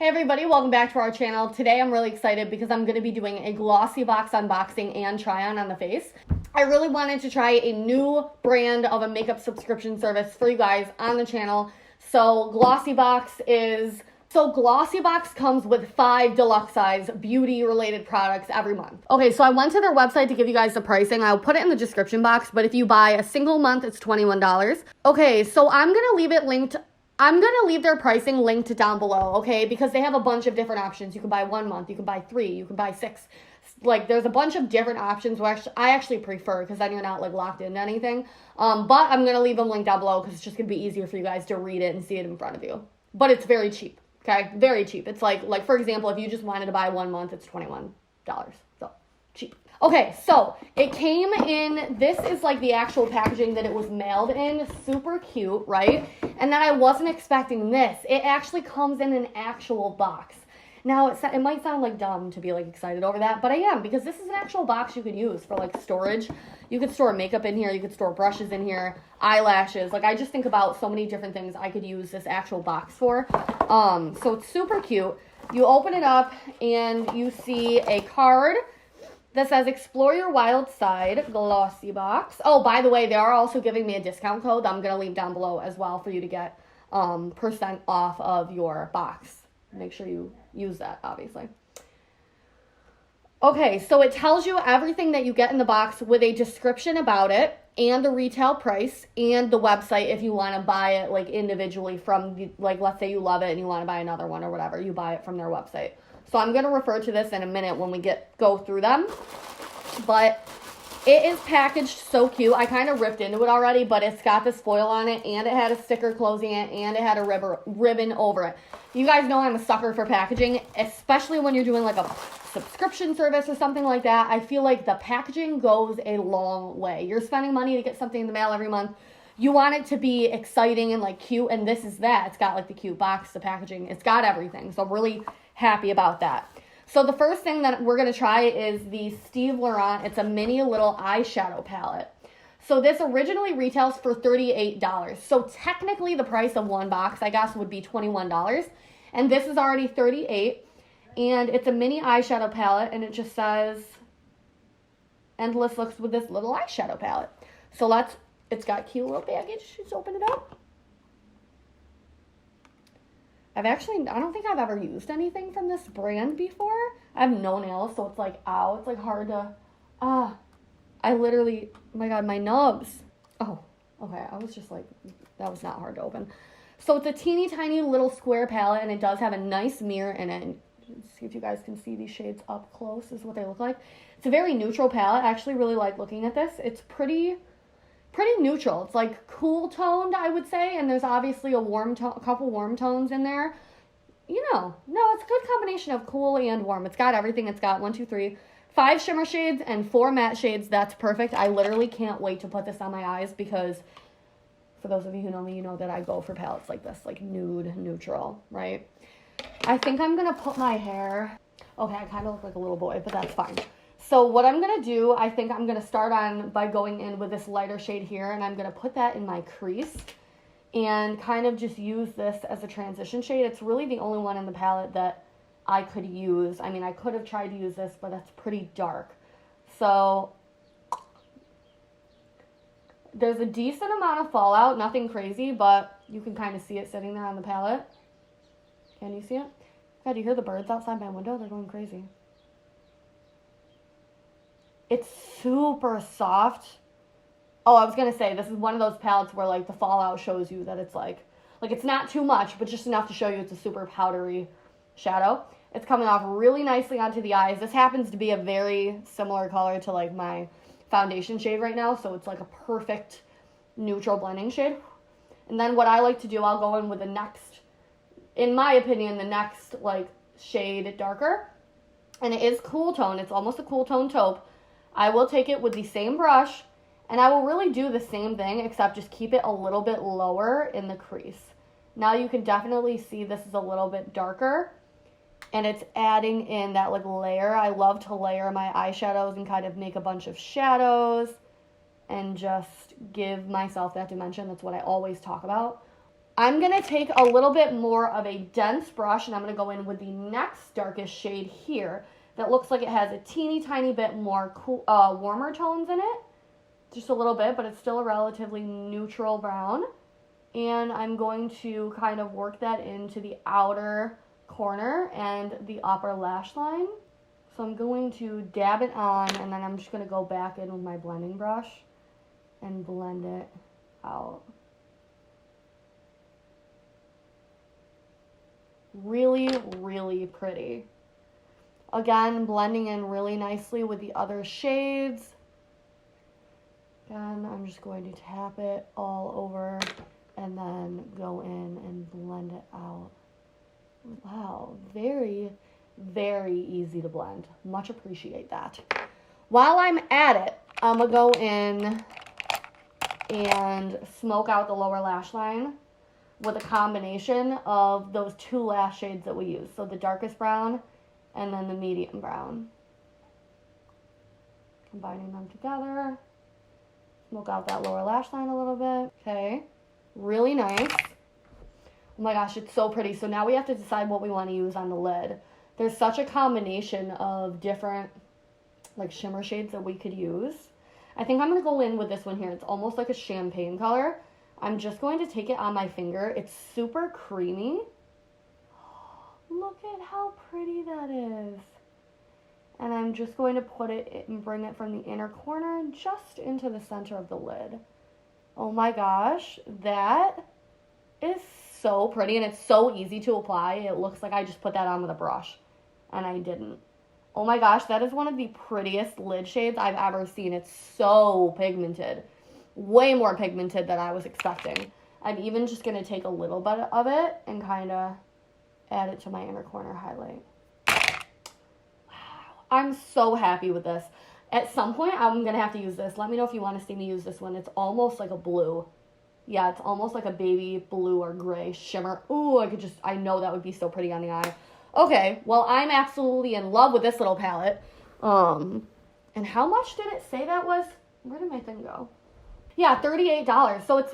Hey everybody, welcome back to our channel. Today I'm really excited because I'm going to be doing a glossy box unboxing and try on the face. I really wanted to try a new brand of a makeup subscription service for you guys on the channel. So Glossy Box comes with 5 deluxe size beauty related products every month. Okay, so I went to their website to give you guys the pricing. I'll put it in the description box, but if you buy a single month, it's $21. Okay, so I'm going to leave their pricing linked down below, okay? Because they have a bunch of different options. You can buy 1 month, you can buy 3, you can buy 6. Like, there's a bunch of different options, which I actually prefer because then you're not, like, locked into anything. But I'm going to leave them linked down below because it's just going to be easier for you guys to read it and see it in front of you. But it's very cheap, okay? Very cheap. It's like for example, if you just wanted to buy 1 month, it's $21. So, cheap. Okay, so it came in, this is like the actual packaging that it was mailed in. Super cute, right? And then I wasn't expecting this. It actually comes in an actual box. Now, it might sound like dumb to be like excited over that, but I am, because this is an actual box you could use for like storage. You could store makeup in here, you could store brushes in here, eyelashes. Like, I just think about so many different things I could use this actual box for. So it's super cute. You open it up and you see a card that says, explore your wild side, Glossy Box. Oh, by the way, they are also giving me a discount code that I'm going to leave down below as well for you to get % off of your box. Make sure you use that, obviously. Okay, so it tells you everything that you get in the box with a description about it and the retail price and the website if you want to buy it like individually from, like, let's say you love it and you want to buy another one or whatever, you buy it from their website. So I'm going to refer to this in a minute when we go through them. But it is packaged so cute. I kind of ripped into it already, but it's got this foil on it, and it had a sticker closing it, and it had a ribbon over it. You guys know I'm a sucker for packaging, especially when you're doing like a subscription service or something like that. I feel like the packaging goes a long way. You're spending money to get something in the mail every month. You want it to be exciting and like cute, and this is that. It's got like the cute box, the packaging. It's got everything, so I'm really happy about that. So the first thing that we're going to try is the Steve Laurent. It's a mini little eyeshadow palette. So this originally retails for $38. So technically the price of one box, I guess, would be $21. And this is already $38. And it's a mini eyeshadow palette, and it just says endless looks with this little eyeshadow palette. So it's got cute little baggage. Let's open it up. I don't think I've ever used anything from this brand before. I have no nails, so it's like, ow, it's like hard to, I literally, oh my God, my nubs. Oh, okay, I was just like, that was not hard to open. So it's a teeny tiny little square palette, and it does have a nice mirror in it. Let's see if you guys can see these shades up close, is what they look like. It's a very neutral palette. I actually really like looking at this. It's pretty neutral. It's like cool toned, I would say, and there's obviously a couple warm tones in there. You know, no, it's a good combination of cool and warm. It's got everything. It's got 5 shimmer shades and 4 matte shades. That's perfect. I literally can't wait to put this on my eyes because for those of you who know me, you know that I go for palettes like this, like nude, neutral, right? I think I'm going to put my hair, okay, I kind of look like a little boy, but that's fine. So what I'm going to do, I think I'm going to start on by going in with this lighter shade here, and I'm going to put that in my crease and kind of just use this as a transition shade. It's really the only one in the palette that I could use. I mean, I could have tried to use this, but that's pretty dark. So there's a decent amount of fallout, nothing crazy, but you can kind of see it sitting there on the palette. Can you see it? God, do you hear the birds outside my window? They're going crazy. It's super soft. Oh, I was going to say, this is one of those palettes where, like, the fallout shows you that it's, like, it's not too much, but just enough to show you it's a super powdery shadow. It's coming off really nicely onto the eyes. This happens to be a very similar color to, like, my foundation shade right now, so it's, like, a perfect neutral blending shade. And then what I like to do, I'll go in with the next, in my opinion, the next, like, shade darker. And it is cool tone. It's almost a cool tone taupe. I will take it with the same brush, and I will really do the same thing, except just keep it a little bit lower in the crease. Now you can definitely see this is a little bit darker, and it's adding in that, like, layer. I love to layer my eyeshadows and kind of make a bunch of shadows and just give myself that dimension. That's what I always talk about. I'm going to take a little bit more of a dense brush, and I'm going to go in with the next darkest shade here that looks like it has a teeny tiny bit more cool, warmer tones in it. Just a little bit, but it's still a relatively neutral brown. And I'm going to kind of work that into the outer corner and the upper lash line. So I'm going to dab it on, and then I'm just going to go back in with my blending brush and blend it out. Really, really pretty. Again, blending in really nicely with the other shades. Again, I'm just going to tap it all over and then go in and blend it out. Wow, very, very easy to blend. Much appreciate that. While I'm at it, I'm going to go in and smoke out the lower lash line with a combination of those two lash shades that we use. So the darkest brown and then the medium brown. Combining them together. Smoke out that lower lash line a little bit. Okay, really nice. Oh my gosh, it's so pretty. So now we have to decide what we want to use on the lid. There's such a combination of different like shimmer shades that we could use. I think I'm going to go in with this one here. It's almost like a champagne color. I'm just going to take it on my finger. It's super creamy. Look at how pretty that is. And I'm just going to put it and bring it from the inner corner just into the center of the lid. Oh my gosh, that is so pretty, and it's so easy to apply. It looks like I just put that on with a brush, and I didn't. Oh my gosh, that is one of the prettiest lid shades I've ever seen. It's so pigmented. Way more pigmented than I was expecting. I'm even just going to take a little bit of it and kind of add it to my inner corner highlight. Wow, I'm so happy with this. At some point, I'm going to have to use this. Let me know if you want to see me use this one. It's almost like a blue. Yeah, it's almost like a baby blue or gray shimmer. Ooh, I know that would be so pretty on the eye. Okay, well, I'm absolutely in love with this little palette. And how much did it say that was? Where did my thing go? Yeah, $38. So it's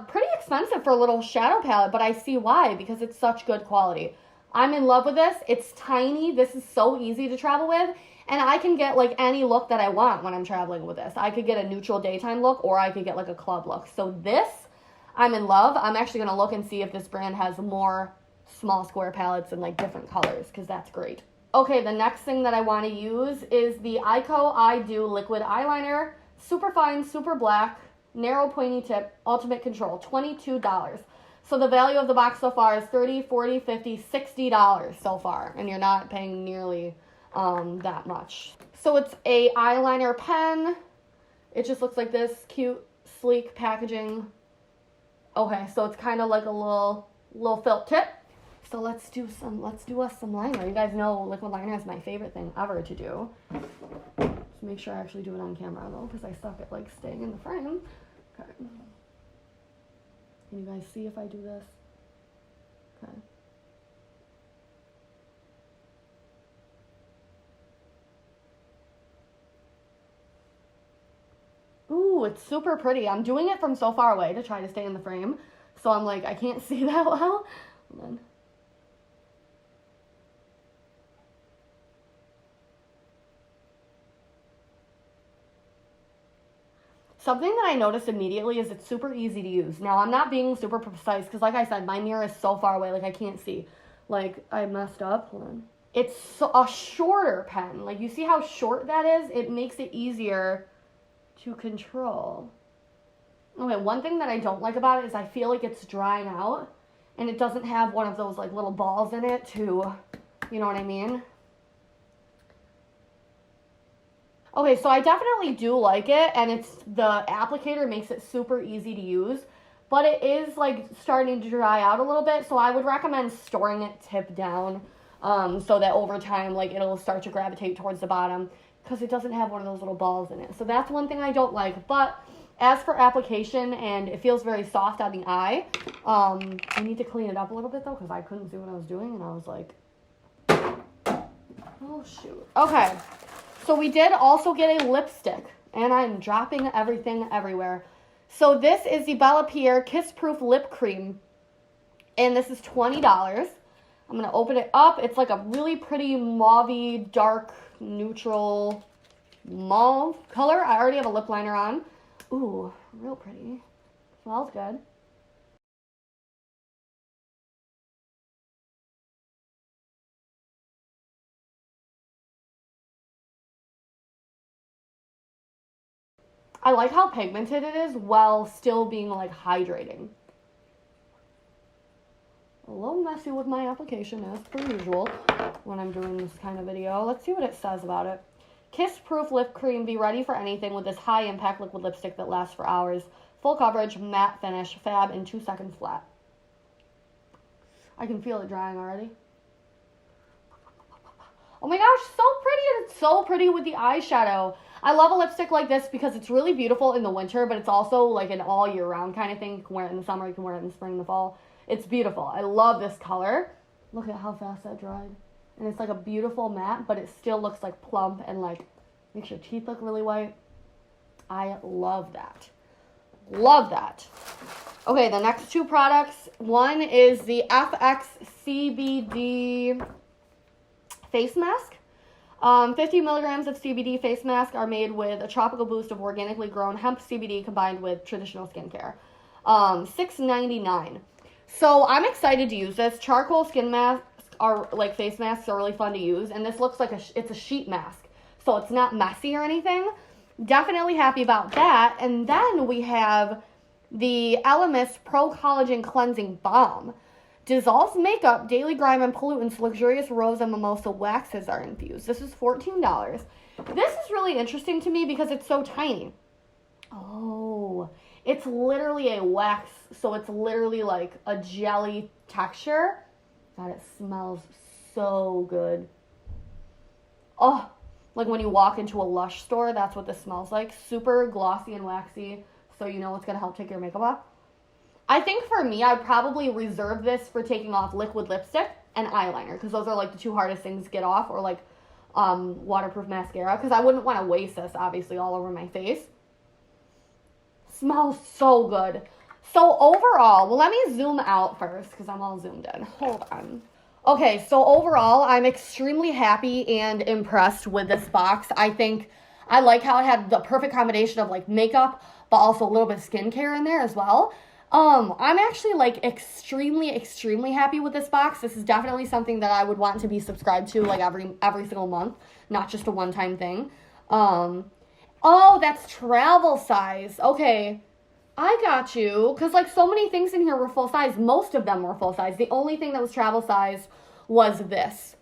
pretty expensive for a little shadow palette, but I see why, because it's such good quality. I'm in love with this. It's tiny. This is so easy to travel with, and I can get like any look that I want when I'm traveling with this. I could get a neutral daytime look, or I could get like a club look. So this, I'm in love. I'm actually going to look and see if this brand has more small square palettes in like different colors, because that's great. Okay, the next thing that I want to use is the Eyeko I Do Liquid Eyeliner. Super fine, super black. Narrow pointy tip, ultimate control, $22. So the value of the box so far is $30, $40, $50, $60 so far, and you're not paying nearly that much. So it's a eyeliner pen. It just looks like this, cute, sleek packaging. Okay, so it's kind of like a little felt tip. So let's do us some liner. You guys know liquid liner is my favorite thing ever to do. Just make sure I actually do it on camera though, because I suck at like staying in the frame. Okay. Can you guys see if I do this? Okay. Ooh, it's super pretty. I'm doing it from so far away to try to stay in the frame. So I'm like, I can't see that well. And then something that I noticed immediately is it's super easy to use. Now, I'm not being super precise because, like I said, my mirror is so far away, like I can't see. Like, I messed up. Hold on. It's a shorter pen. Like, you see how short that is? It makes it easier to control. Okay, one thing that I don't like about it is I feel like it's drying out, and it doesn't have one of those, like, little balls in it to, you know what I mean? Okay, so I definitely do like it, and the applicator makes it super easy to use, but it is like starting to dry out a little bit, so I would recommend storing it tip down so that over time like it'll start to gravitate towards the bottom because it doesn't have one of those little balls in it. So that's one thing I don't like, but as for application, and it feels very soft on the eye, I need to clean it up a little bit though because I couldn't see what I was doing, and I was like, oh shoot. Okay. So we did also get a lipstick, and I'm dropping everything everywhere. So this is the Bella Pierre Kiss Proof Lip Cream. And this is $20. I'm going to open it up. It's like a really pretty mauve-y, dark, neutral mauve color. I already have a lip liner on. Ooh, real pretty. Smells good. I like how pigmented it is while still being like hydrating. A little messy with my application as per usual when I'm doing this kind of video. Let's see what it says about it. Kiss proof lip cream. Be ready for anything with this high impact liquid lipstick that lasts for hours. Full coverage, matte finish, fab in 2 seconds flat. I can feel it drying already. Oh my gosh, so pretty. And it's so pretty with the eyeshadow. I love a lipstick like this because it's really beautiful in the winter, but it's also like an all year round kind of thing. You can wear it in the summer, you can wear it in the spring, the fall. It's beautiful. I love this color. Look at how fast that dried. And it's like a beautiful matte, but it still looks like plump and like makes your teeth look really white. I love that. Love that. Okay, the next two products. One is the FX CBD face mask. 50 milligrams of CBD face mask are made with a tropical boost of organically grown hemp CBD combined with traditional skincare. $6.99. So I'm excited to use this. Charcoal skin masks are like face masks are really fun to use, and this looks like it's a sheet mask, so it's not messy or anything. Definitely happy about that. And then we have the Elemis Pro Collagen Cleansing Balm. Dissolves makeup, daily grime and pollutants, luxurious rose and mimosa waxes are infused. This is $14. This is really interesting to me because it's so tiny. Oh, it's literally a wax, so it's literally like a jelly texture. God, it smells so good. Oh, like when you walk into a Lush store, that's what this smells like. Super glossy and waxy, so you know it's going to help take your makeup off. I think for me, I'd probably reserve this for taking off liquid lipstick and eyeliner, because those are like the two hardest things to get off, or like waterproof mascara, because I wouldn't want to waste this, obviously, all over my face. Smells so good. So overall, well, let me zoom out first, because I'm all zoomed in. Hold on. Okay, so overall, I'm extremely happy and impressed with this box. I think I like how it had the perfect combination of like makeup, but also a little bit of skincare in there as well. I'm actually like extremely happy with this box. This is definitely something that I would want to be subscribed to like every single month, not just a one-time thing. Oh, that's travel size. Okay, I got you. Because like so many things in here were full size. Most of them were full size. The only thing that was travel size was this.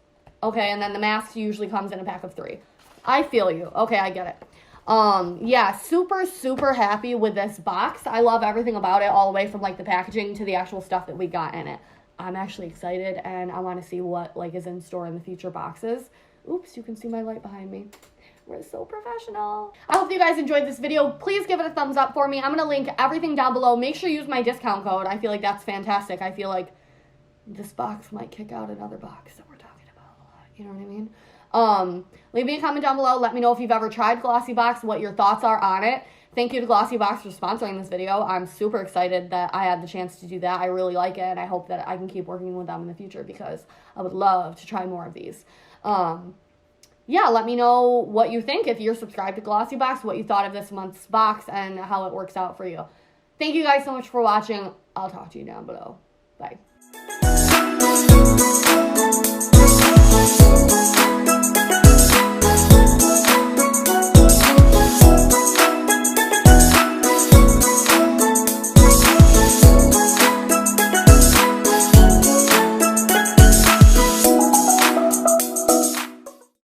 Okay, and then the mask usually comes in a pack of 3. I feel you. Okay, I get it. Yeah, super happy with this box. I love everything about it, all the way from like the packaging to the actual stuff that we got in it. I'm actually excited, and I want to see what like is in store in the future boxes. Oops, you can see my light behind me. We're so professional. I hope you guys enjoyed this video. Please give it a thumbs up for me. I'm going to link everything down below. Make sure you use my discount code. I feel like that's fantastic. I feel like this box might kick out another box that we're talking about a lot. You know what I mean? Leave me a comment down below. Let me know if you've ever tried Glossy Box, what your thoughts are on it. Thank you to Glossy Box for sponsoring this video. I'm super excited that I had the chance to do that. I really like it, and I hope that I can keep working with them in the future, because I would love to try more of these. Yeah, let me know what you think. If you're subscribed to Glossy Box, what you thought of this month's box and how it works out for you. Thank you guys so much for watching. I'll talk to you down below. Bye.